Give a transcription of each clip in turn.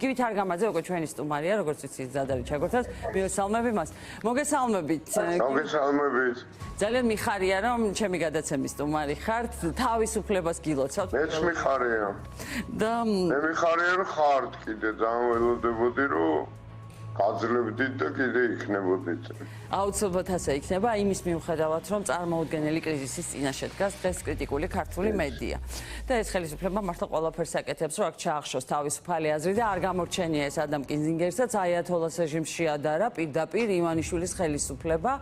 გივით არგამაძე უკვე ჩვენი სტუმარია, როგორც ვიცი, ზადარი ჩაგორთას. მივესალმები მას. მოგესალმებით. მოგესალმებით. ძალიან მიხარია, რომ ჩემი გადაცემის სტუმარი ხართ. თავისუფლებას გილოცავთ. მეც მიხარია. და მე მიხარია რომ ხართ კიდე ძალიან ველოდებოდი რომ გაძლევდით და კიდე იქნებოდით. აუცილებლად ასე იქნება, იმის მიუხედავად, რომ წარმოუდგენელი კრიზისის წინაშე დგას დღეს კრიტიკული ქართული მედია. და ეს ხელისუფლება მართლა ყველაფერს აკეთებს, რომ აქ ჩაახშოს თავისუფალი აზრი და არ გამორჩენია ეს ადამ კინზინგერსაც აიათოლას რეჟიმს შეადარა პირდაპირ ივანიშვილის ხელისუფლება.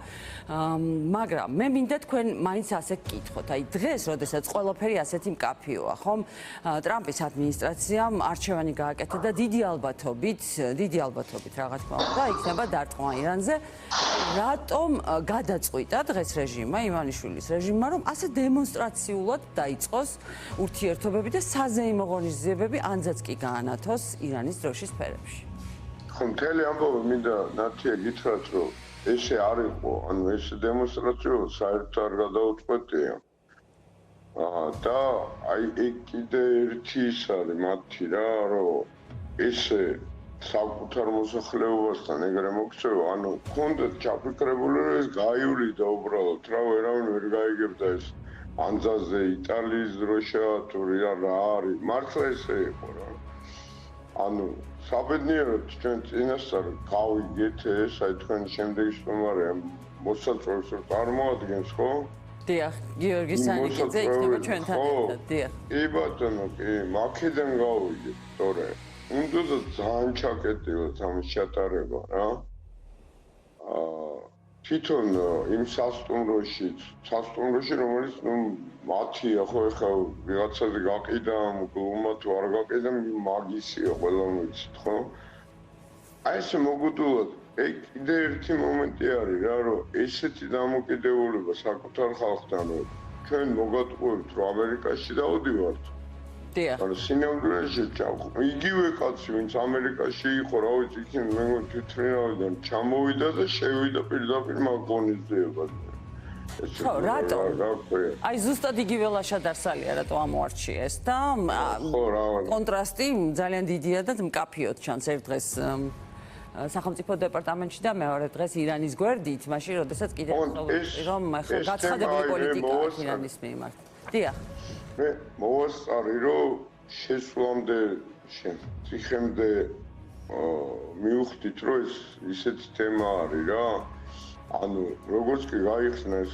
მაგრამ მე მინდა თქვენ მაინც ასე გკითხოთ. აი დღეს, როდესაც ყველაფერი ასეთი მკაფიოა, ხომ? ტრამპის ადმინისტრაციამ არჩევანი გააკეთა და დიდი ალბათობით რა თქმა უნდა, იქნება დარტყმა ირანზე. რატომ გადაწყვიტა დღეს რეჟიმმა, ივანიშვილის რეჟიმმა, რომ ასე დემონსტრაციულად დაიწყოს ურთიერთობები და საზეიმო ღონისძიებები ანძაც კი გაანათოს ირანის დროშის სფეროში? ხო, მთელი ამბავი მინდა ნათია გითხრათ, რომ ესე არ იყო, ანუ ეს დემონსტრაცია საერთოდ არ გადაუწყვეტია. და აი ეგ კიდე ერთი ის არის მათი რა, რომ ესე საკუთარ მოსახლეობასთან ეგრე მოქცევა, ანუ კონდეთ ჩაფიქრებული რომ ეს გაივლიდა უბრალოდ, რა ვერავინ ვერ გაიგებდა ეს ანძაზე იტალიის დროშა თუ რა არის, მართლა ესე იყო რა. ანუ საბედნიეროდ ჩვენ წინასწარ გავიგეთ ეს, აი თქვენი შემდეგი სტუმარია მოსაწვევს წარმოადგენს, ხო? დიახ, გიორგი სანიკიძე იქნება ჩვენთან ერთად, დიახ. კი ბატონო, კი, მაქედან გავიგეთ, თორე უნდა ძალიან ჩაკეტილოთ ამის ჩატარება რა. თვითონ იმ სასტუმროში, რომელიც მათია ხო ეხლა ვიღაცაზე გაყიდა, გულმა თუ არ გაყიდა, მაგისია ყველა ვიცით ხო? აი ეს მოგუდულად, ეგ კიდე ერთი მომენტი არის რა, რომ ესეთი დამოკიდებულება საკუთარ ხალხთან, რომ ჩვენ მოგატყუებთ, რომ ამერიკაში დავდივართ. ანუ სინამდვილეში იგივე კაცი, ვინც ამერიკაში იყო, რა ვიცი, იქ მე თვითმფრინავიდან ჩამოვიდა და შევიდა პირდაპირ მაგ ღონისძიებაზე. ხო, რატო? აი ზუსტად იგივე ლაშა დარსალია, რატო ამოარჩიეს და კონტრასტი ძალიან დიდია და მკაფიოდ ჩანს ერთ დღეს სახელმწიფო დეპარტამენტში და მეორე დღეს ირანის გვერდით, მაშინ როდესაც კიდევ რომ გაცხადებული პოლიტიკა აქვს ირანის მიმართ. დიახ. მე მოვასწარი რომ შესვლამდე ციხემდე მივხვდით რომ ეს ისეთი თემა არის რა. ანუ როგორც კი გაიხსნეს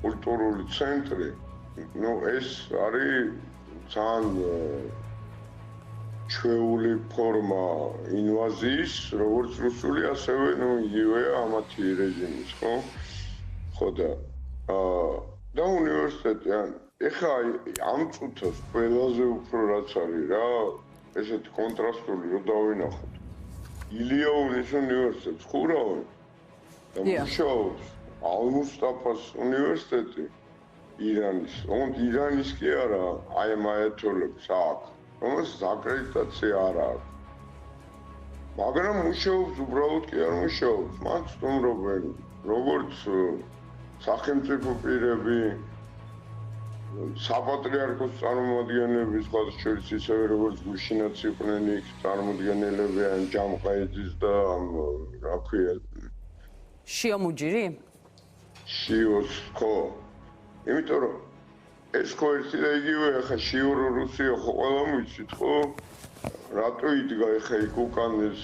კულტურული ცენტრი, ნუ ეს არის ძალიან ჩვეული ფორმა ინვაზიის, როგორც რუსული, ასევე ნუ იგივე ამათი რეჟიმის, ხო? ხო და უნივერსიტეტი ეხლა ამ წუთას ყველაზე უფრო რაც არის რა, ესეთი კონტრასტული რო დავინახოთ. ილიაუნის უნივერსიტეტი ხურავენ და მუშაობს ალ-მუსტაფას უნივერსიტეტი ირანის. ოღონდ ირანის კი არა, აი ამ აიათოლებს აქვს, რომელსაც აკრედიტაცია არ აქვს. მაგრამ მუშაობს, უბრალოდ კი არ მუშაობს. მათ სტუმრობენ როგორც სახელმწიფო პირები, საპატრიარქოს წარმომადგენლები, სხვა შორის ისევე როგორც გუშინაც იყვნენ იქ წარმომადგენლები ან ჯამყაიძის და რა ქვია შიომუჯირი? შიოს, ხო. იმიტომ რომ ეს ხო ერთი და იგივეა, ხა შიორო რუსია ხო ყველა ვიცით, ხო? რატო იდგა ეხა იქ უკან ეს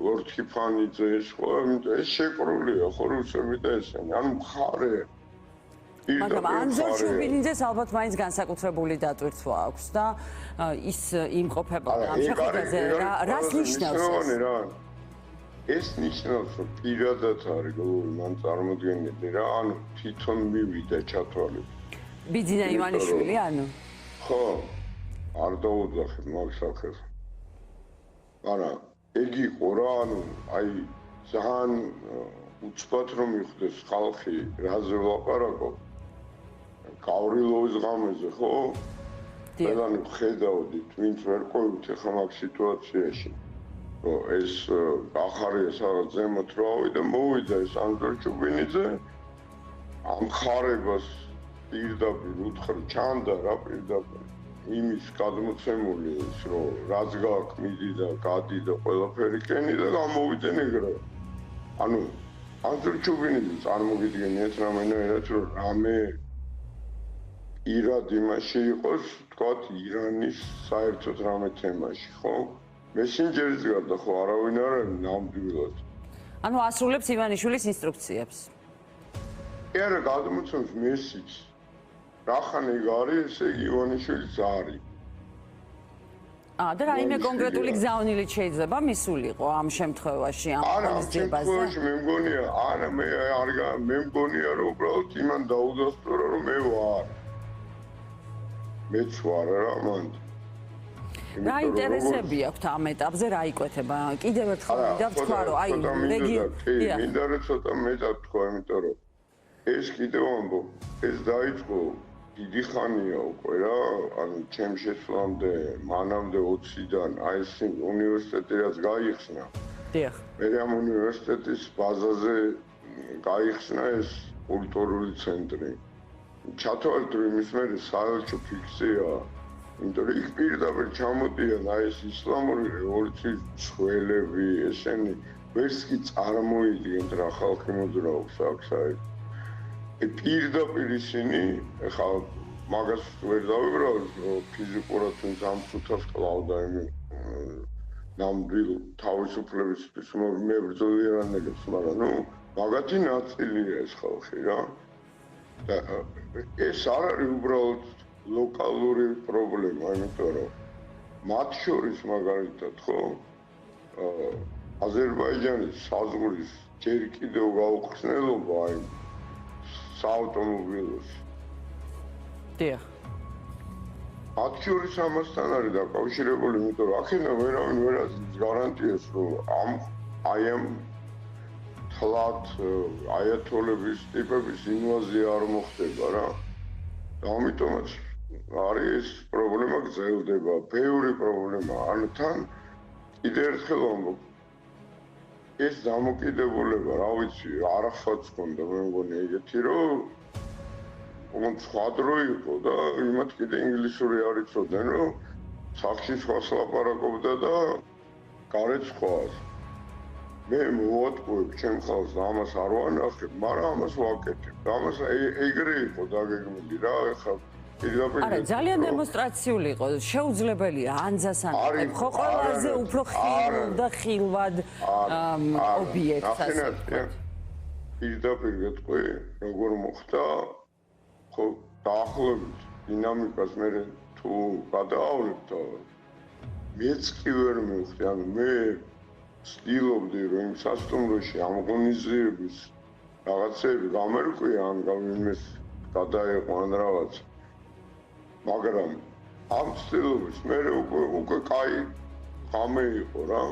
ლორდ ქიფანიძე ეს ხო? იმიტომ ეს შეკრულია ხო რუსები და ესენი, ანუ მხარე მაგრამ ანზორ შუბინიძეს ალბათ მაინც განსაკუთრებული დატვირთვა აქვს და ის იმყოფება ამ შეხვედრაზე რას ნიშნავს ეს? ეს ნიშნავს რომ პირადად არის მან წარმოდგენილი რა, ანუ თვითონ მივიდა ჩათვალეთ. ბიძინა ივანიშვილი ანუ? ხო, არ დაუძახე მაგ სახეს. მაგრამ ეგ იყო რა, ანუ აი ძალიან უცბად რომ მიხვდეს ხალხი რაზე ვლაპარაკობ. გავრილოვის ღამეზე, ხო? ყველანი ხედავდით, ვინც ვერ ყვევით ახლა მაგ სიტუაციაში. რომ ეს ახარია სადაც ზემოთ რა ავიდა, მოვიდა ეს ანზორ შუბინიძე ამ ხარებას პირდაპირ უთხრა, ჩანდა რა პირდაპირ. იმის გადმოცემული ის რომ რაც გაქვს მიდი და გადი და ყველაფერი კენი და გამოვიდნენ ეგრე. ანუ ანძურჩუბინი წარმოგიდგენიათ რამენერად რომ რამე ირად იმაში იყოს, თქვათ ირანის საერთოდ რამე თემაში, ხო? მესენჯერის გარდა ხო არავინ არ არის ნამდვილად. ანუ ასრულებს ივანიშვილის ინსტრუქციებს. არა, გადმოცემს მესიჯს. რახან ეგ არის, ესე იგი ივანიშვილიც არის. და რაიმე კონკრეტული გზავნილით შეიძლება მისულიყო ამ შემთხვევაში, ამ ღონისძიებაზე? მე მგონია, არა მე მგონია რომ უბრალოდ იმან დაუდასტურა რომ მე ვარ. მეც ვარ რა მან. რა ინტერესები აქვთ ამ ეტაპზე, რა იკვეთება? კიდევ ერთხელ მინდა ვთქვა, რომ აი მინდა რომ ცოტა მეტად თქვა, იმიტომ რომ ეს კიდევ ამბობ, ეს დაიწყო დიდი ხანია უკვე რა, ანუ ჩემ შესვლამდე, მანამდე 20-დან, აი ეს უნივერსიტეტი რაც გაიხსნა. დიახ. მე ამ უნივერსიტეტის ბაზაზე გაიხსნა ეს კულტურული ცენტრი. ჩათვალეთ რომ იმის მერე საელჩო ფიქსია, იმიტომ რომ იქ პირდაპირ ჩამოდიან აი ეს ისლამური რევოლუციის მსხველები, ესენი ვერც კი წარმოიდგენთ რა ხალხი მოძრაობს აქ საერთოდ. პირდაპირ ისინი, ეხლა მაგას ვერ დავიბრალებ, რომ ფიზიკურად ვინც ამ წუთას კლავდა იმ ნამდვილ თავისუფლებისთვის მებრძოლიერანებს, მაგრამ ნუ მაგათი ნაწილია ეს ხალხი რა. და ეს არ არის უბრალოდ ლოკალური პრობლემა, იმიტომ რომ მათ შორის მაგალითად ხო აზერბაიჯანის საზღვრის ჯერ კიდევ გაუხსნელობა აი საავტომობილოში. დიახ. მათ შორის ამასთან არის დაკავშირებული, იმიტომ რომ აქედან ვერავინ ვერ აძლევს გარანტიას, რომ აი ამ თლათ აიათოლების ტიპების ინვაზია არ მოხდება რა. და ამიტომაც არის ეს პრობლემა გრძელდება, ბევრი პრობლემა. ანუ თან კიდევ ერთხელ ვამბობ, ეს დამოკიდებულება, რა ვიცი, არაფერს ქონდა, მე მგონი ეგეთი, რომ ოღონდ სხვა დრო იყო და იმათ კიდე ინგლისური არ იცოდნენ, რომ სახში სხვას ლაპარაკობდა და გარეთ სხვას. მე მოვატყუებ ჩემ ხალხს და ამას არ ვანახებ, მაგრამ ამას ვაკეთებ. და ამას ეგრე იყო დაგეგმილი რა, ეხლა არა, ძალიან დემონსტრაციული იყო, შეუძლებელია ანძას ანახებ, ხო ყველაზე უფრო ხილულ და ხილვად ობიექტს ასე ვთქვათ. პირდაპირ გეტყვი, როგორ მოხდა, ხო დაახლოებით დინამიკას მე თუ გადაავლებ და მეც კი ვერ მივხვდი, ანუ მე ვცდილობდი რომ იმ სასტუმროში ამ ღონისძიების რაღაცები გამერკვია ან ვინმეს გადაეყო ან რაღაც. მაგრამ ამ ცდილობის მე უკვე კაი ღამე იყო რა.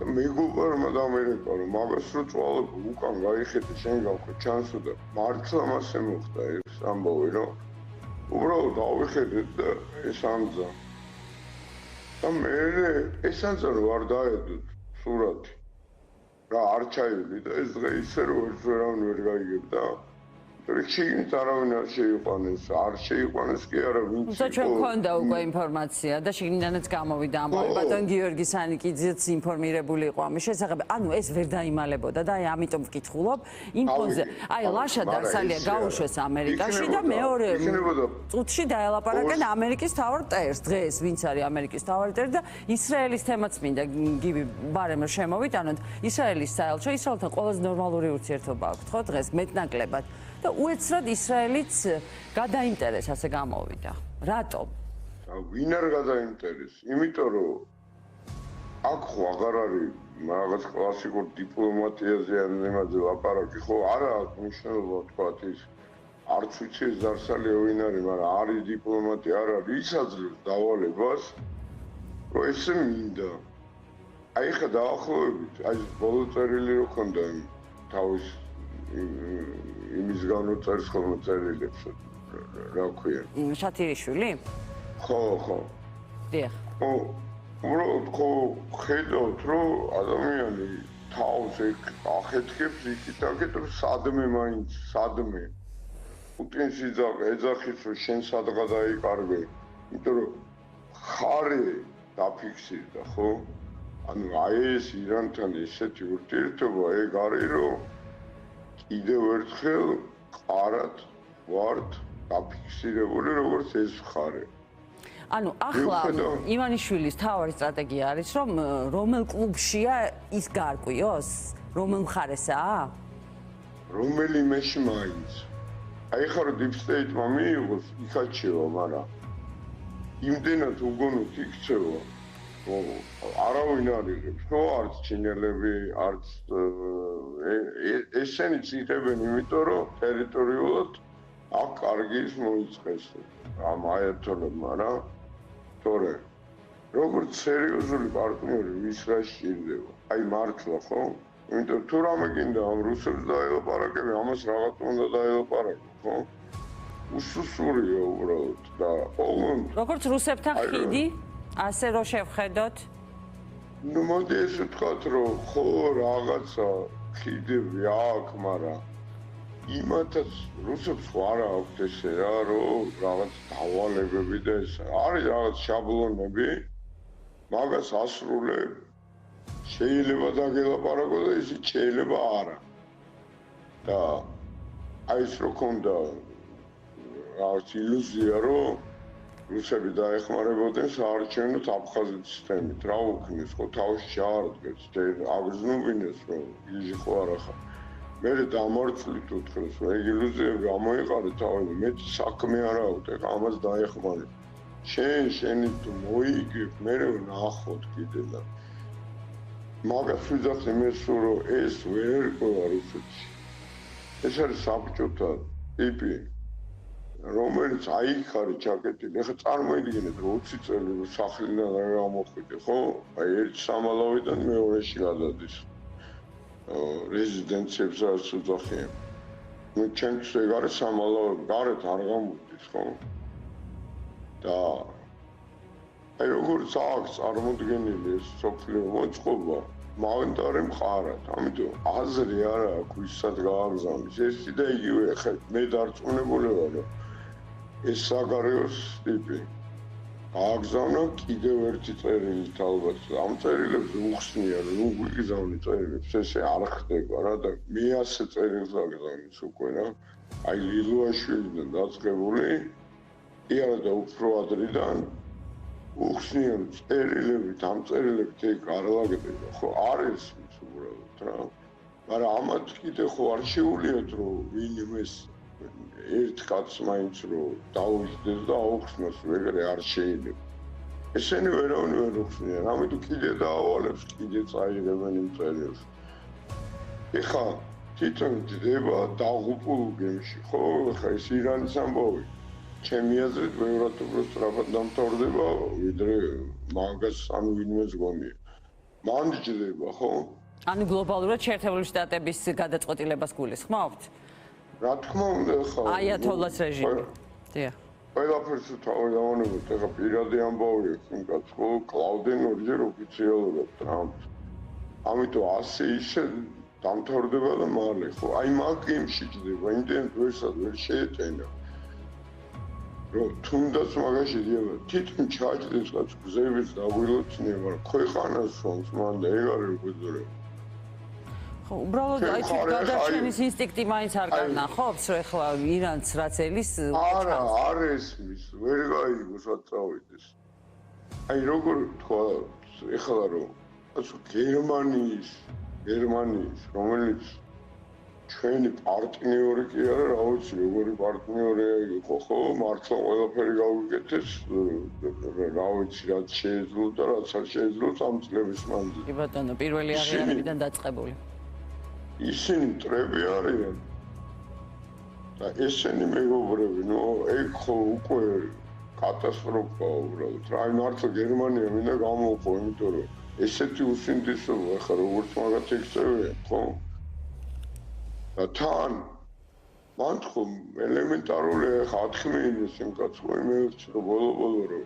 და მეგობარმა დამერეკა რომ მაგას რო წვალებ უკან გაიხედე შენ გავხო ჩანსო და მართლა მასე მოხდა ეს ამბავი რომ უბრალოდ დავიხედეთ და ეს ამძა. და მე ეს ამძა რო არ დაედოთ სურათი. რა არ ჩაივდი და ეს დღე ისე რომ ვერავინ ვერ გაიგებდა. რჩინით არავინ არ შეიყვანეს, არ შეიყვანეს კი არა ვინც იყო. ჩვენ გვქონდა უკვე ინფორმაცია და შიგნიდანაც გამოვიდა ამბავი. ბატონ გიორგი სანიკიძეც ინფორმირებული იყო ამის შესახებ. ანუ ეს ვერ დაიმალებოდა და აი ამიტომ ვკითხულობ იმ ფონზე. აი ლაშა დარსალია გაუშვეს ამერიკაში და მეორე წუთში დაელაპარაკენ ამერიკის მთავარ მტერს. დღეს ვინც არის ამერიკის მთავარ მტერი და ისრაელის თემაც მინდა გივი ბარემ შემოვიტანოთ. ისრაელის საელჩო, ისრაელთან ყველაზე ნორმალური ურთიერთობა აქვს ხო დღეს მეტნაკლებად. და უეცრად ისრაელიც გადაინტერესა ასე გამოვიდა. რატომ? ვინ არ გადაინტერესა? იმიტომ რომ აქ ხო აღარ არის რაღაც კლასიკურ დიპლომატიაზე ან იმაზე ლაპარაკი, ხო არა აქვს მნიშვნელობა თქვათ ის არც ვიცი ეს დარსალია ვინ არის, მაგრამ არის დიპლომატია, არ არის ის აძლევს დავალებას, რომ ესე მინდა. აი ხა დაახლოებით, აი ბოლო წერილი რო ქონდა თავის იმის განუწერს ხოლმე წერილებს რა ქვია შათირიშვილი? ხო. დიახ. უბრალოდ ხო ხედავთ რომ ადამიანი თავს ახეთქებს იქით-აქეთ სადმე მაინც სადმე პუტინს ეძახის რომ შენ სადღა დაიკარგე იმიტომ რომ ხარი დაფიქსირდა, ხო? ანუ აი ეს ირანთან ესეთი ურთიერთობა ეგ არის, რომ კიდევ ერთხელ ყარად ვართ დაფიქსირებული როგორც ეს ხარი. ანუ ახლა ივანიშვილის თავარი სტრატეგია არის, რომ რომელ კლუბშია ის გარკვიოს? რომელ მხარესაა? რომელიმეში მაინც. აი ხარ deep state-მა მიიღოს, იქაჩევა, მაგრამ იმდენად უგონოთ იქცევა, რომ არავინ არ იღებს, ხო, არც ჩინელები, არც ესენი ციხებენ, იმიტომ რომ ტერიტორიულად აქ კარგი ის მოიწყეს ამ აიათოლებმა რა. თორე როგორც სერიოზული პარტნიორი ვის რა სჭირდება? აი მართლა ხო? იმიტომ თუ რამე გინდა ამ რუსებს დაელაპარაკები, ამას რაღაც უნდა დაელაპარაკო, ხო? უსუსურია უბრალოდ და ოღონდ როგორც რუსებთან ხიდი, ასე რომ შევხედოთ. ნუ მოდი ეს ვთქვათ, რომ ხო რაღაცა ხიდები აქვს, მაგრამ იმათაც რუსებს ხო არა აქვთ ესე რა, რომ რაღაც დავალებები და ეს არის რაღაც შაბლონები, მაგას ასრულებ. შეიძლება დაგელაპარაკო და ისიც შეიძლება არა. და აი ეს რო ქონდა რაღაც ილუზია, რომ რუსები დაეხმარებოდნენ საარჩევნო აფხაზეთის თემით. რა უქნეს, ხო თავში ჩაარდგეს, აგზნობინეს, რომ იჟი ხო არა ხარ. მე დამარცხლით უთხრეს, რომ ეგ ილუზიები ამოიყარე თავი, მე საქმე არ აქვს, ეხა ამას დაეხმარებ. შენი თუ მოიგებ, მე ნახოთ კიდე და მაგას ვიძახე მე სულ რომ ეს ვერ ერკვევა რუსეთში. ეს არის საბჭოთა ტიპი, რომელიც აიქ არის ჩაკეტილი. ეხლა წარმოიდგინეთ, რომ 20 წელი სახლიდან არ გამოხვიდე, ხო? აი ერთ სამალავიდან მეორეში გადადის. რეზიდენციებს რაც უძახიან. ნუ ჩემთვის ეგ არის სამალავი, გარეთ არ გამოდის, ხო? და აი როგორც აქვს წარმოდგენილი ეს სოფლიო მოწყობა, მავენტარი მყარად, ამიტომ აზრი არა აქვს ვისაც გააგზავნის. ესე და იგივე ხე მე დარწმუნებული ვარ, რომ ეს საგარეოს ტიპი გააგზავნა კიდევ ერთი წერილით ალბათ. ამ წერილებს უხსნია, რომ ნუ ვიგზავნი წერილებს, ესე არ ხდება რა და მე ასე წერილს აგზავნის უკვე რა. აი ლილუაშვილიდან დაწყებული, კი არა და უფრო ადრიდან უხსნიან წერილებით, ამ წერილებით ეგ არ ლაგდება, ხო არის ის უბრალოდ რა. მაგრამ ამათ კიდე ხო არ შეუძლიათ, რომ ვინმეს ერთ კაცს მაინც რომ დაუხსნეს და აუხსნას, ეგრე არ შეიძლება. ესენი ვერავინ ვერ უხსნიან, ამიტომ კიდე დაავალებს, კიდე წაიღებენ იმ წერილს. ეხა თვითონ ჯდება დაღუპულ გემში, ხო? ეხა ეს ირანის ამბავი. ჩემი აზრით ბევრად უფრო სწრაფად დამთავრდება, ვიდრე მაგას ანუ ვინმეს გონია. მან ჯდება, ხო? ანუ გლობალურად შეერთებული შტატების გადაწყვეტილებას გულისხმობთ? რა თქმა უნდა, ხო. აიათოლას რეჟიმი. დიახ. ყველაფერს თავი დავანებოთ, ეხა პირადი ამბავი აქვს, კაც ხო, კლაუდენ ორჯერ ოფიციალურად ტრამპს. ამიტომ ასე ისე დამთავრდება და მალე, ხო? აი მაგ გემში ჯდება, იმდენ ვერსად ვერ შეეტენა. რომ თუნდაც მაგაში დიება, თითქმის ჩაჭდეს კაც გზების დაგვილოცნია, მაგრამ ქვეყანას სვამს მან და ეგ არის უბრალოდ. ხო, უბრალოდ აი თუ გადარჩენის ინსტინქტი მაინც არ განახობს, რომ ეხლა ირანს რაც ელის არა, არ ესმის, ვერ გაიგოს რა წავიდეს. აი როგორ თქვა, ეხლა რომ ასე გერმანიის, რომელიც ჩვენი პარტნიორი კი არა, რა ვიცი, როგორი პარტნიორია იყო, ხო, მართლა ყველაფერი გავიკეთეს, რა ვიცი, რაც შეეძლო და რაც არ შეეძლო ამ წლების მანძილზე. კი ბატონო, პირველი აღიარებიდან დაწყებული. ისინი მტრები არიან და ესენი მეგობრები, ნუ ეგ ხო უკვე კატასტროფაა უბრალოდ. რა მართლა გერმანია მინდა გამოვყო, იმიტომ რომ ესეთი უსინდისობა ხა როგორც მაგათ ექცევიან, ხო? და თან მან ხო ელემენტარული ხა 10 მინუტს იმ კაცს ხო იმეც რომ ბოლო-ბოლო რომ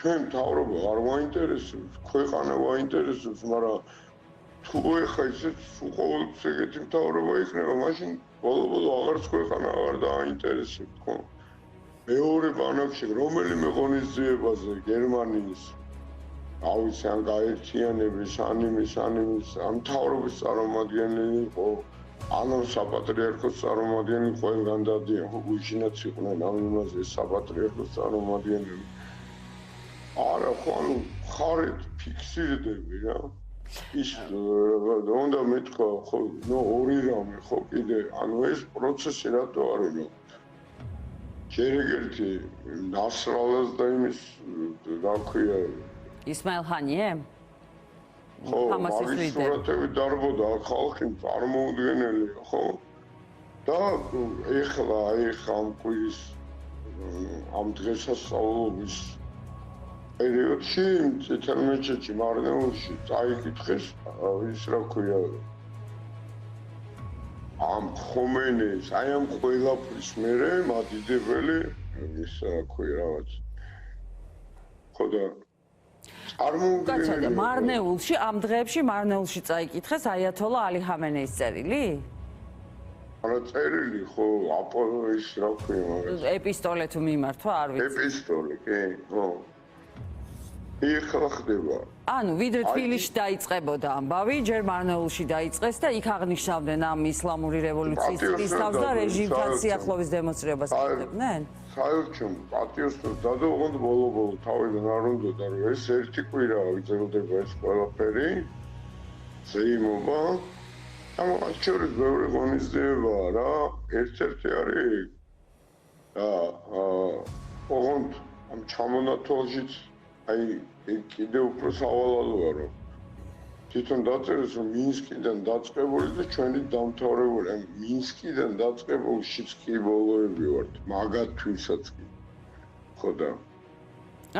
ჩვენ თავრობა არ მაინტერესებს, ქვეყანა მაინტერესებს, მაგრამ თუ ეხა ისეთ უყოველთ ეგეთი მთავრობა იქნება, მაშინ ბოლო-ბოლო აღარც ქვეყანა აღარ დააინტერესებთ, ხო? მეორე ბანაკში რომელიმე ღონისძიებაზე გერმანიის ავიცი ან გაერთიანების ან მთავრობის წარმომადგენელი იყო ან საპატრიარქოს წარმომადგენელი ყველგან დადიან ხო გუშინაც იყვნენ ამ იმაზე საპატრიარქოს წარმომადგენელი არა ხო ანუ ხარეთ ფიქსირდები რა ის უნდა მეთქვა ხო ნუ ორი რამე ხო კიდე ანუ ეს პროცესი რატო არის ნუ ჯერ ერთი ნასრალას და იმის რა ქვია ისმაილ ხანიე? ხო, ჰამასის ლიდერი. სურათები დარბოდა ხალხი წარმოუდგენელი, ხო? და ეხლა ამ კვირის ამ დღესასწაულობის პერიოდში წითელ მეჩეთში მარნეულში წაიკითხეს ის რა ქვია ამ ხომეინეს, აი ამ ყველაფრის მერე მადიდებელი ის რა ქვია რაღაც ხო და კაცო, მარნეულში ამ დღეებში მარნეულში წაიკითხეს აიათოლა ალი ხამენეის წერილი? არა წერილი ხო, ის რა ქვია მაგას. ეპისტოლე თუ მიმართვა, არ ვიცი. ეპისტოლე, კი, ხო. ეხლა ხდება. ანუ ვიდრე თბილისში დაიწყებოდა ამბავი, ჯერ მარნეულში დაიწყეს და იქ აღნიშნავდნენ ამ ისლამური რევოლუციის წლისთავს და რეჟიმთან სიახლოვის დემონსტრირებას აკეთებდნენ? საერთოდ პატიოსნებს დადო ოღონდ ბოლო-ბოლო თავიდან არ უნდოდა რომ ეს ერთი კვირაა ვიწერდება ეს ყველაფერი ზეიმობა ამას შორის ბევრი ღონისძიებაა რა ერთ-ერთი არის ოღონდ ამ ჩამონათვალშიც აი კიდე უფრო სავალალოა რომ თვითონ დაწერეს რომ მინსკიდან დაწყებული და ჩვენი დამთავრებული ან მინსკიდან დაწყებულშიც კი ბოლოები ვართ მაგათვისაც კი ხო და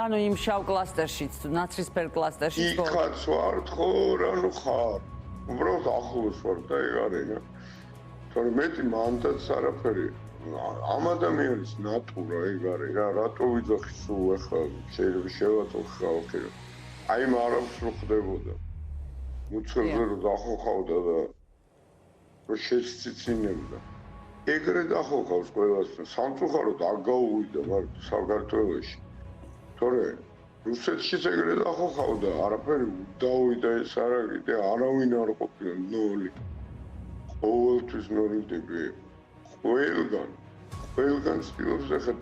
ანუ იმ შავ კლასტერშიც თუ ნაცრისფერ კლასტერშიც იქაც ვართ ხო რა ნუ ხარ უბრალოდ ახლოს ვარ და ეგ არის რა თორემ მეტი მანდაც არაფერი ამ ადამიანის ნატურა ეგ არის რა რატო ვიძახი სულ ახლა შეიძლება შევაწყვეტ ხალხი რომ აი მარავს რო ხდებოდა უცხოზე რომ დახოხავდა და რომ შეციცინებდა. ეგრე დახოხავს ყველას სამწუხაროდ არ გაუვიდა მარტო საქართველოში. თორე რუსეთშიც ეგრე დახოხავდა, არაფერი დაუვიდა ეს არა კიდე არავინ არ ყოფილა ნული. ყოველთვის ნოლიდები. ყველგან ცდილობს ახლა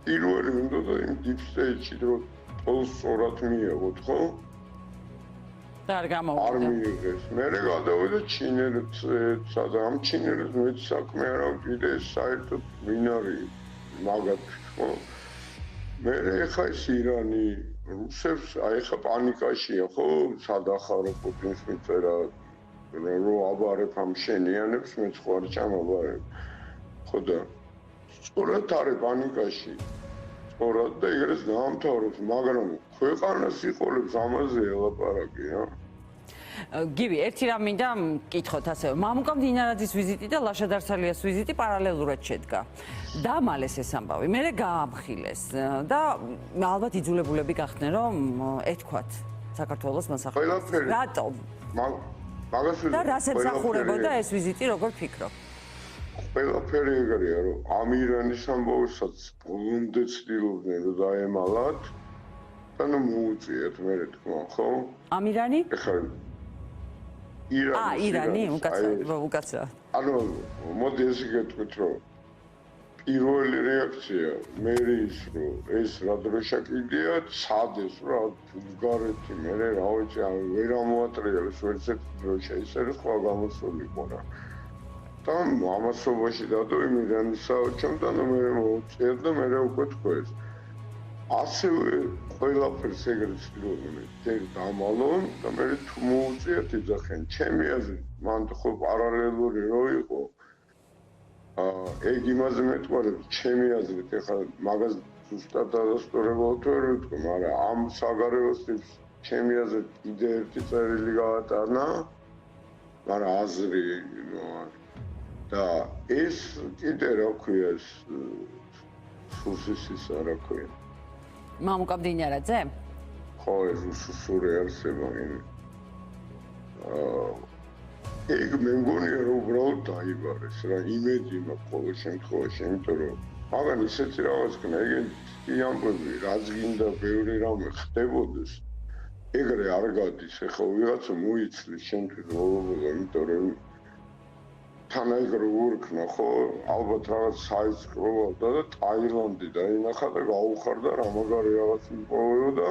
პირველი უნდა და იმ deep state-ში რომ ყველს სწორად მიიღოთ, ხო? და არ გამოვიდა. არ მიიღეს. მერე გადავიდა ჩინელეთსა და ამ ჩინელებს მეც საქმე არ აქვს კიდე საერთოდ ვინ არის მაგათვით ხო? მერე ხა ის ირანი რუსებს აი ხა პანიკაშია ხო? სადახარო პუტინს მიწერა რომ აბარებ ამ შენიანებს მეც ხო არ ჩამაბარებ. ხო და სწორად არის პანიკაში. სწორად და ეგრეც დაამთავრებს, მაგრამ ქვეყანას იყოლებს ამაზე ელაპარაკი რა. გივი, ერთი რამ მინდა მკითხოთ ასევე. მამუკა მდინარაძის ვიზიტი და ლაშა დარსალიას ვიზიტი პარალელურად შედგა. დამალეს ეს ამბავი, მერე გაამხილეს და ალბათ იძულებულები გახდნენ რომ ეთქვათ საქართველოს მოსახლეობას. რატომ? მაგას და რას ემსახურებოდა ეს ვიზიტი, როგორ ფიქრობ? ყველაფერი ეგრეა რომ ამ ირანის ამბავსაც ბოლომდე ცდილობდნენ რომ დაემალათ და ნუ მოუწიათ მერე თქმა ხო? ამ ირანი? ეხლა ირანი, უკაცრავად. ანუ მოდი ესე გეტყვით რომ პირველი რეაქცია მერე ის რომ ეს რა დროშა კიდია ცადეს რა ბულგარეთი მერე რა ვიცი ვერ ამოატრიალებს ვერც ერთ დროშა ისე რომ სხვა გამოსულიყო რა და ამასობაში დადო იმ ირანის საელჩომ და მე მოუწიეთ და მე უკვე თქვეს ასევე ყველაფერს ეგრე ცდილობდნენ ჯერ დამალონ და მე თუ მოუწიეთ იძახენ ჩემი აზრით მან ხო პარალელური რო იყო ეგ იმაზე მეტყველებს ჩემი აზრით ეხლა მაგას ზუსტად დადასტურებულად ვერ ვიტყვი მაგრამ ამ საგარეოს ტიპს ჩემი აზრით კიდე ერთი წერილი გაატანა მაგრამ აზრი და ეს კიდე რა ქვია ეს სუსისის რა ქვია მამუკა მდინარაძე? ხო ეს სუსური არსება ეგ მე მგონია რომ უბრალოდ დაიბარეს რა იმედი მაქვს ყოველ შემთხვევაში იმიტომ რომ მაგრამ ისეთი რაღაც ქნა, ეგეთი ამბები, რაც გინდა ბევრი რამე ხდებოდეს. ეგრე არ გადის, ეხლა ვიღაცა მოიცლის შენთვის ბოლო-ბოლო, იმიტომ რომ თანაიგრო ვურქნა, ხო, ალბათ რაღაც საიტს ყროვავდა და ტაილანდი დაინახა და გაუხარდა რა მაგარი რაღაც იმპოვებოდა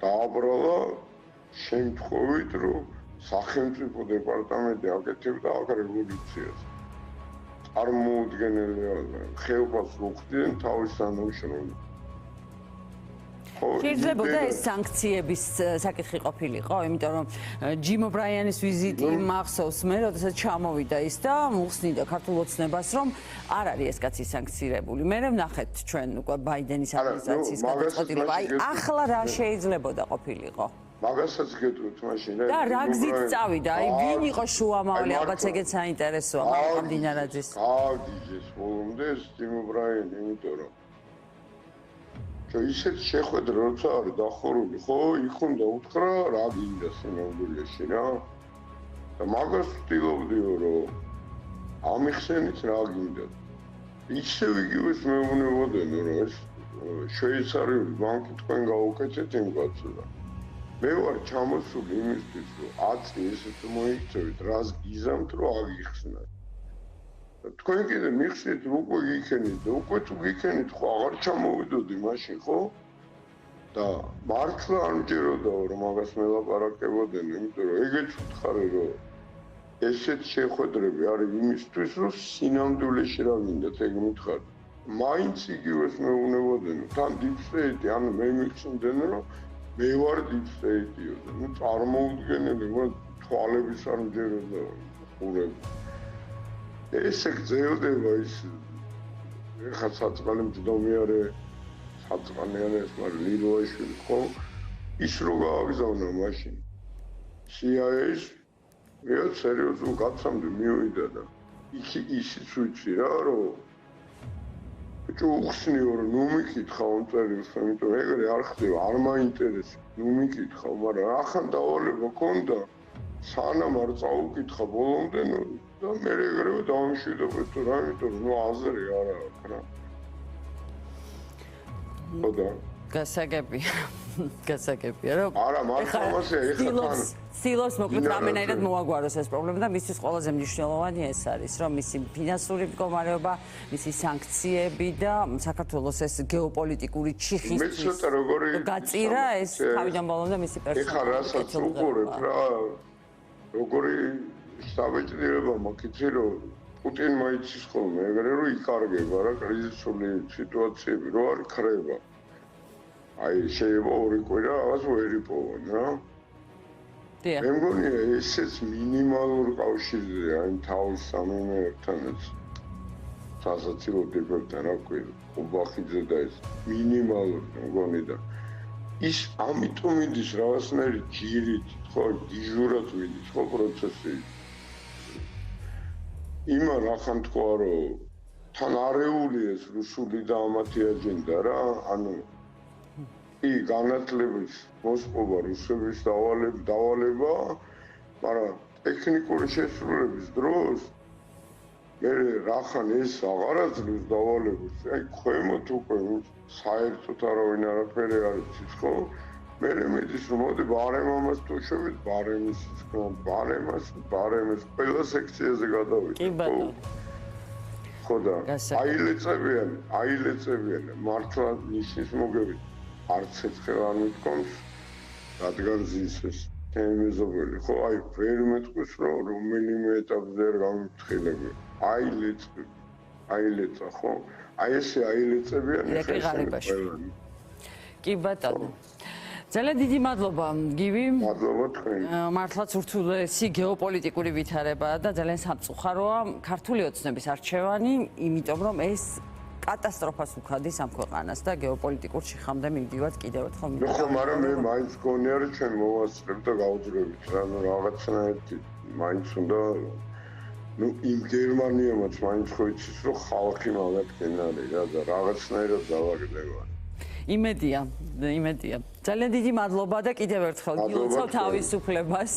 დააბრალა შემთხვევით, რომ სახელმწიფო დეპარტამენტი აკეთებდა აქ რევოლუციას. წარმოუდგენელია, ხელფას უხდიან თავის თანამშრომლებს. შეიძლება ეს სანქციების საკითხი ყოფილიყო, იმიტომ რომ ჯიმ ობრაიანის ვიზიტი მახსოვს მე, როდესაც ჩამოვიდა ის და მოხსნიდა ქართულ ოცნებას, რომ არ არის ეს კაცი სანქცირებული. მე ვნახეთ ჩვენ უკვე ბაიდენის ადმინისტრაციის გადაწყვეტილება. აი, ახლა რა შეიძლებოდა ყოფილიყო? მაგასაც გეტყვით მაშინ და რა გზით წავიდა? აი, ვინ იყო შუამავალი? ალბათ ეგეც საინტერესოა, მაგრამ დინარაძის. გავდიჟეს ბოლომდე ჯიმ ობრაიანი, იმიტომ რომ ისეთ შეხვედრა როცა არის დახურული, ხო, იქ უნდა უთხრა რა გინდა სინამდვილეში რა. და მაგას ვთილობდიო, რომ ამიხსენით რა გინდა. ისევ იგივეს მეუბნებოდნენ, რომ ეს შვეიცარიული ბანკი თქვენ გაუკეთეთ იმ კაცს. მე ვარ ჩამოსული იმისთვის, რომ 10 წელი ესეთ მოიქცევით, რას გიზამთ, რომ აგიხსნათ. თქვენ კიდე მიხსნით, უკვე გიქენით და უკვე თუ გიქენით, ხო აღარ ჩამოვიდოდი მაშინ, ხო? და მართლა არ მჯეროდაო, რომ მაგას მელაპარაკებოდნენ, იმიტომ რომ ეგეც ვთხარი, რომ ესეთ შეხვედრები არის იმისთვის, რომ სინამდვილეში რა გინდათ, ეგ მითხარ. მაინც იგივეს მეუბნებოდნენ, თან deep state, ანუ მე მიხსნდნენ, რომ მე ვარ deep state-იო და ნუ წარმოუდგენელი, მაგრამ თვალების არ მჯეროდაო, ყურები. ესე გძელდება ის ეხა საწყალი მძდომიარე საწყალიანეს მაგრამ ლილოაშვილი ხო ის რო გააგზავნა მაშინ CIA-ს მე სერიოზულ კაცამდე მივიდა და ისიც ვიცი რა რომ ბიჭო უხსნიო რომ ნუ მიკითხა უნტერვიუს იმიტომ ეგრე არ ხდება არ მაინტერესებს ნუ მიკითხა მაგრამ ახან დავალება ქონდა სანამ არ წაუკითხა ბოლომდე და მე ეგრევე დავამშვიდობ თუ რა იმიტომ რომ აზრი არ აქვს რა ხოდა გასაგებია რომ არა მართლამასე ეხლა თან სილოს მოკლედ რამენაირად მოაგვაროს ეს პრობლემა და მისთვის ყველაზე მნიშვნელოვანი ეს არის რომ მისი ფინანსური მდგომარეობა, მისი სანქციები და საქართველოს ეს გეოპოლიტიკური ჩიხის გაწირა ეს თავიდან ბოლომდე მისი პერსონალი ეხლა რასაც უყურებ რა როგორი საბეჭდილება მოკიცი რომ პუტინმა იცის ხოლმე ეგრე რომ იკარგება რა კრიზისული სიტუაციები რო არ ქრება აი შეიძლება ორი კვირა რაღაც ვერ იპოვონ რა მე მგონია ესეც მინიმალურ კავშირია იმ თავის სამიმერთანაც სასაცილო დებებთან რა კვირა უბახიძე და ეს მინიმალურ მგონი და ის ამიტომ მიდის რაღაცნაირი ჯირით ხო დიჟურად მიდის ხო პროცესი იმან ახან თქვა რომ თან არეული ეს რუსული და ამათი აჯენდა რა ანუ კი განათლების მოსყობა რუსების დავალება მაგრამ ტექნიკური შესრულების დროს მე რახან ეს აღარაძლევს დავალებას აი ქვემოთ უკვე საერთოდ არავინ არაფერი არ იცის ხო მე მედის რომ მოდი ბარემ ამას თუშებით ბარემის ბარემის ყველა სექციაზე გადავიდე ხო და აილეწებიან მართლა ნიშნის მოგებით არც ერთხელ არ მithkoms რადგან ზის ეს თემეზობელი ხო აი ვერ მეტყვის რომ რომელიმე ეტაპზე არ გამიფრთხილები აილეცა ხო აი ესე აილეწებიან კი ბატონო ძალიან დიდი მადლობა გივი მადლობა თქვენ მართლაც ურთულესი გეოპოლიტიკური ვითარებაა და ძალიან სამწუხაროა ქართული ოცნების არჩევანი იმიტომ რომ ეს კატასტროფას უხდის ამ ქვეყანას და გეოპოლიტიკურ შეხამდე მივდივართ კიდევ ერთხელ ხო მაგრამ მე მაინც გონია რომ ჩვენ მოვასწრებთ და გავძლებთ რა ნუ რაღაცნაირად მაინც უნდა ნუ იმ გერმანიამაც მაინც ხო იცის რომ ხალხი მაგათკენ არის რა და რაღაცნაირად დავაგდება იმედია ძალიან დიდი მადლობა და კიდევ ერთხელ გილოცავ თავისუფლებას